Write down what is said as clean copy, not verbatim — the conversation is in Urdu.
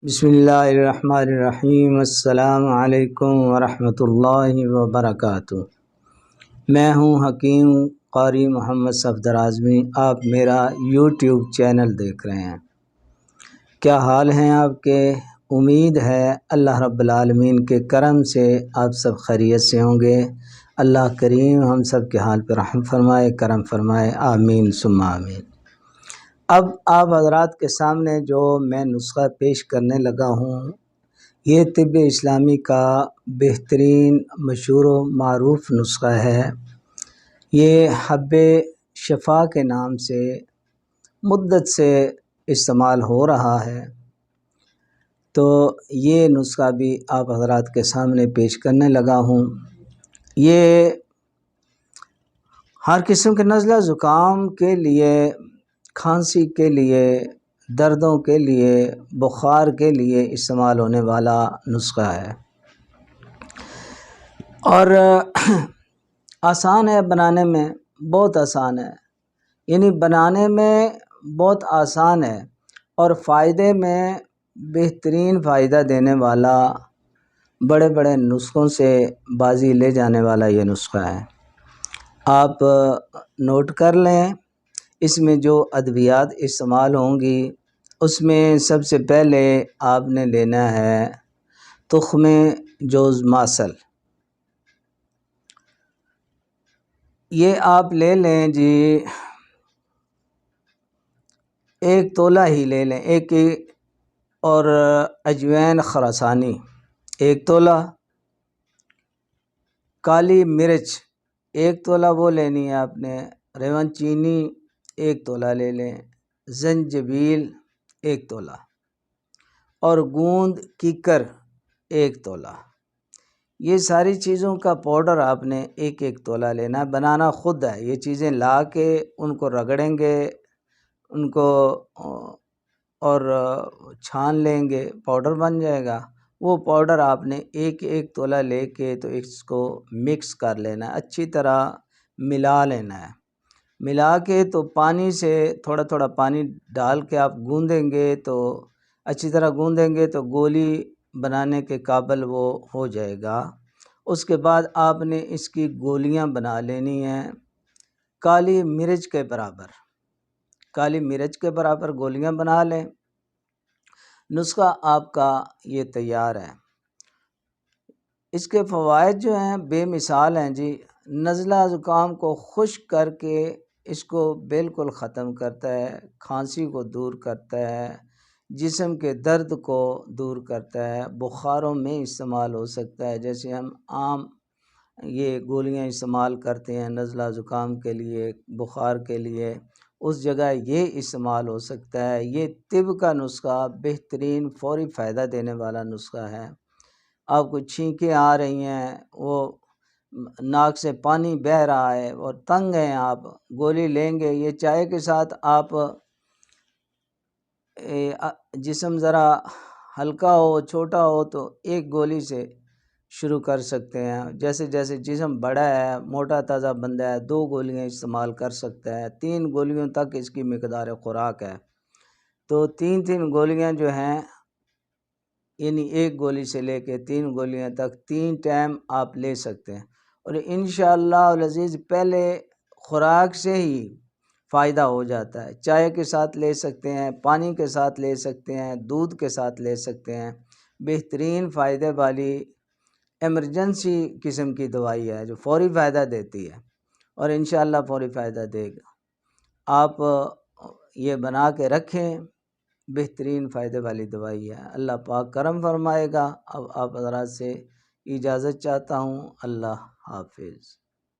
بسم اللہ الرحمن الرحیم۔ السلام علیکم ورحمۃ اللہ وبرکاتہ۔ میں ہوں حکیم قاری محمد صفدر اعظمی۔ آپ میرا یوٹیوب چینل دیکھ رہے ہیں۔ کیا حال ہیں آپ کے؟ امید ہے اللہ رب العالمین کے کرم سے آپ سب خیریت سے ہوں گے۔ اللہ کریم ہم سب کے حال پر رحم فرمائے، کرم فرمائے، آمین ثم آمین۔ اب آپ حضرات کے سامنے جو میں نسخہ پیش کرنے لگا ہوں، یہ طب اسلامی کا بہترین مشہور و معروف نسخہ ہے۔ یہ حب شفا کے نام سے مدت سے استعمال ہو رہا ہے، تو یہ نسخہ بھی آپ حضرات کے سامنے پیش کرنے لگا ہوں۔ یہ ہر قسم کے نزلہ زکام کے لیے، کھانسی کے لیے، دردوں کے لیے، بخار کے لیے استعمال ہونے والا نسخہ ہے، اور آسان ہے بنانے میں، بہت آسان ہے۔ یعنی بنانے میں بہت آسان ہے اور فائدے میں بہترین فائدہ دینے والا، بڑے بڑے نسخوں سے بازی لے جانے والا یہ نسخہ ہے۔ آپ نوٹ کر لیں۔ اس میں جو ادویات استعمال ہوں گی، اس میں سب سے پہلے آپ نے لینا ہے تخم جوز ماسل۔ یہ آپ لے لیں جی، 1 تولہ ہی لے لیں، اور اجوین خراسانی 1 تولہ، کالی مرچ 1 تولہ وہ لینی ہے آپ نے، ریون چینی 1 تولہ لے لیں، زنجبیل 1 تولہ، اور گوند کیکر 1 تولہ۔ یہ ساری چیزوں کا پاؤڈر آپ نے 1 تولہ لینا ہے۔ بنانا خود ہے، یہ چیزیں لا کے ان کو رگڑیں گے، ان کو اور چھان لیں گے، پاؤڈر بن جائے گا۔ وہ پاؤڈر آپ نے 1 تولہ لے کے تو اس کو مکس کر لینا ہے، اچھی طرح ملا لینا ہے۔ ملا کے تو پانی سے تھوڑا تھوڑا پانی ڈال کے آپ گوندیں گے، تو اچھی طرح گوندیں گے تو گولی بنانے کے قابل وہ ہو جائے گا۔ اس کے بعد آپ نے اس کی گولیاں بنا لینی ہیں، کالی مرچ کے برابر، کالی مرچ کے برابر گولیاں بنا لیں۔ نسخہ آپ کا یہ تیار ہے۔ اس کے فوائد جو ہیں بے مثال ہیں جی۔ نزلہ زکام کو خشک کر کے اس کو بالکل ختم کرتا ہے، کھانسی کو دور کرتا ہے، جسم کے درد کو دور کرتا ہے، بخاروں میں استعمال ہو سکتا ہے۔ جیسے ہم عام یہ گولیاں استعمال کرتے ہیں نزلہ زکام کے لیے، بخار کے لیے، اس جگہ یہ استعمال ہو سکتا ہے۔ یہ طب کا نسخہ، بہترین فوری فائدہ دینے والا نسخہ ہے۔ آپ کو چھینکیں آ رہی ہیں، وہ ناک سے پانی بہہ رہا ہے اور تنگ ہیں، آپ گولی لیں گے، یہ چائے کے ساتھ آپ جسم ذرا ہلکا ہو، چھوٹا ہو تو 1 گولی سے شروع کر سکتے ہیں۔ جیسے جیسے جسم بڑا ہے، موٹا تازہ بندہ ہے، 2 گولیاں استعمال کر سکتا ہے، 3 گولیوں تک اس کی مقدار خوراک ہے۔ تو 3 گولیاں جو ہیں، یعنی 1 گولی سے لے کے 3 گولیاں تک 3 ٹائم آپ لے سکتے ہیں، اور انشاءاللہ العزیز پہلے خوراک سے ہی فائدہ ہو جاتا ہے۔ چائے کے ساتھ لے سکتے ہیں، پانی کے ساتھ لے سکتے ہیں، دودھ کے ساتھ لے سکتے ہیں۔ بہترین فائدے والی ایمرجنسی قسم کی دوائی ہے جو فوری فائدہ دیتی ہے، اور انشاءاللہ فوری فائدہ دے گا۔ آپ یہ بنا کے رکھیں، بہترین فائدے والی دوائی ہے۔ اللہ پاک کرم فرمائے گا۔ اب آپ حضرات سے اجازت چاہتا ہوں۔ اللہ حافظ۔